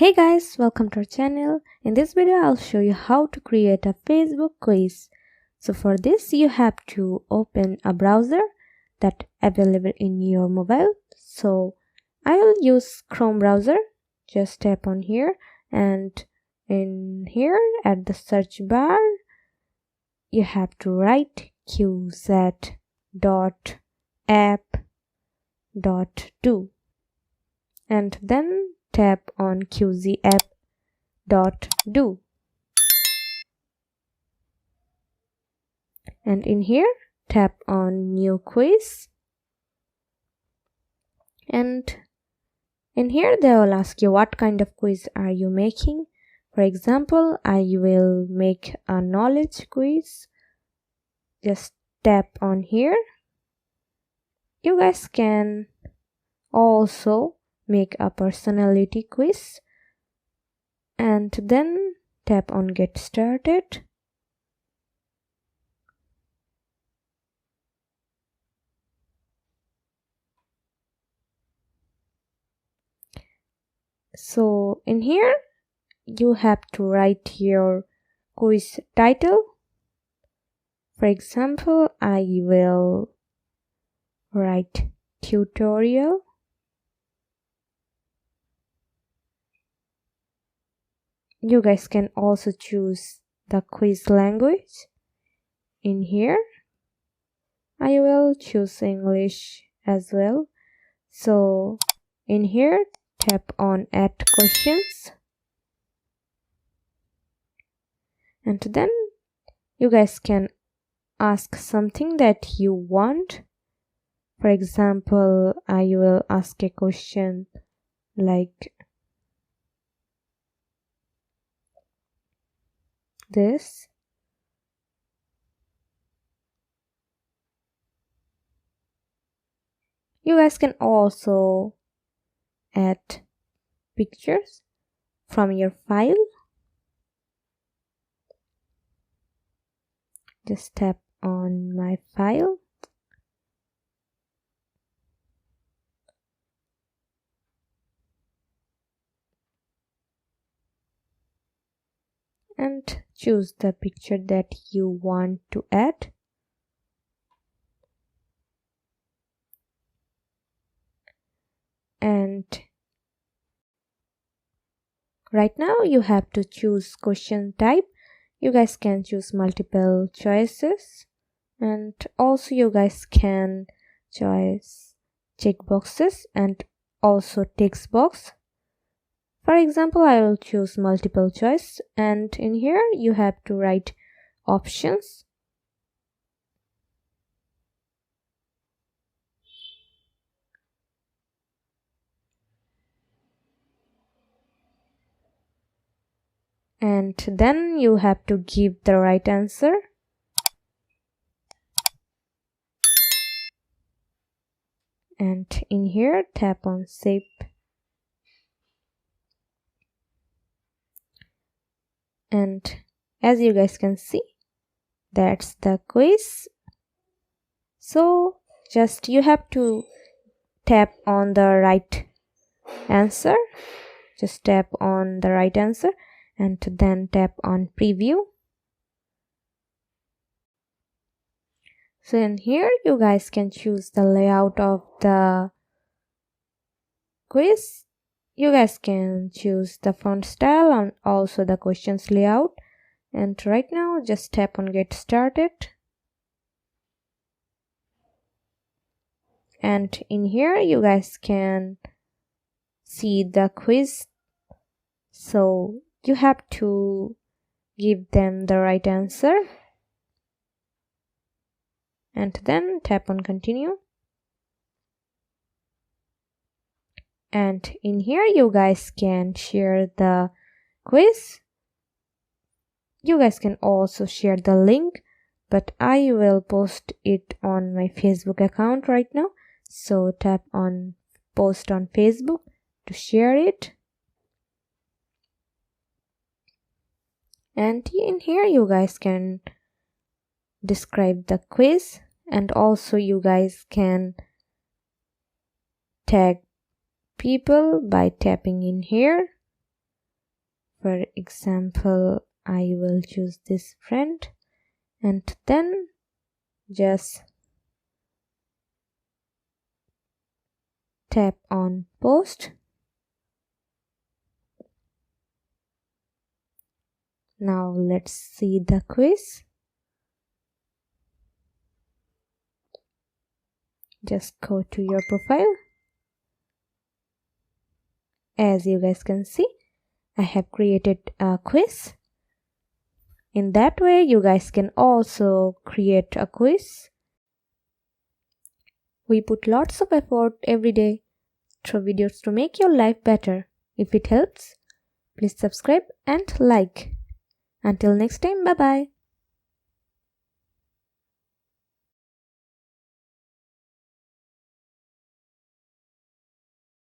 Hey guys, welcome to our channel. In this video, I'll show you how to create a Facebook quiz. So for this, you have to open a browser that available in your mobile. So I will use Chrome browser. Just tap on here, and in here at the search bar, you have to write qz.app.do and then tap on qzapp.do, and in here tap on new quiz, and in here they will ask you what kind of quiz are you making. For example, I will make a knowledge quiz. Just tap on here. You guys can also make a personality quiz and then tap on get started. So in here you have to write your quiz title. For example, I will write tutorial. You guys can also choose the quiz language. In here I will choose English as well. So in here tap on add questions, and then you guys can ask something that you want. For example, I will ask a question like this. You guys can also add pictures from your file. Just tap on my file. And choose the picture that you want to add. And right now you have to choose question type. You guys can choose multiple choices, and also you guys can choose checkboxes and also text box. For example, I will choose multiple choice, and in here you have to write options. And then you have to give the right answer. And in here tap on save. And as you guys can see, that's the quiz. So just you have to tap on the right answer. Just tap on the right answer and then tap on preview. So in here you guys can choose the layout of the quiz. You guys can choose the font style and also the questions layout. And right now just tap on get started. And in here you guys can see the quiz. So you have to give them the right answer. And then tap on continue. And in here you guys can share the quiz. You guys can also share the link, but I will post it on my Facebook account right now. So tap on post on Facebook to share it. And in here you guys can describe the quiz, and also you guys can tag people by tapping in here. For example, I will choose this friend and then just tap on post. Now let's see the quiz. Just go to your profile. As you guys can see, I have created a quiz. In that way, you guys can also create a quiz. We put lots of effort every day through videos to make your life better. If it helps, please subscribe and like. Until next time, bye bye.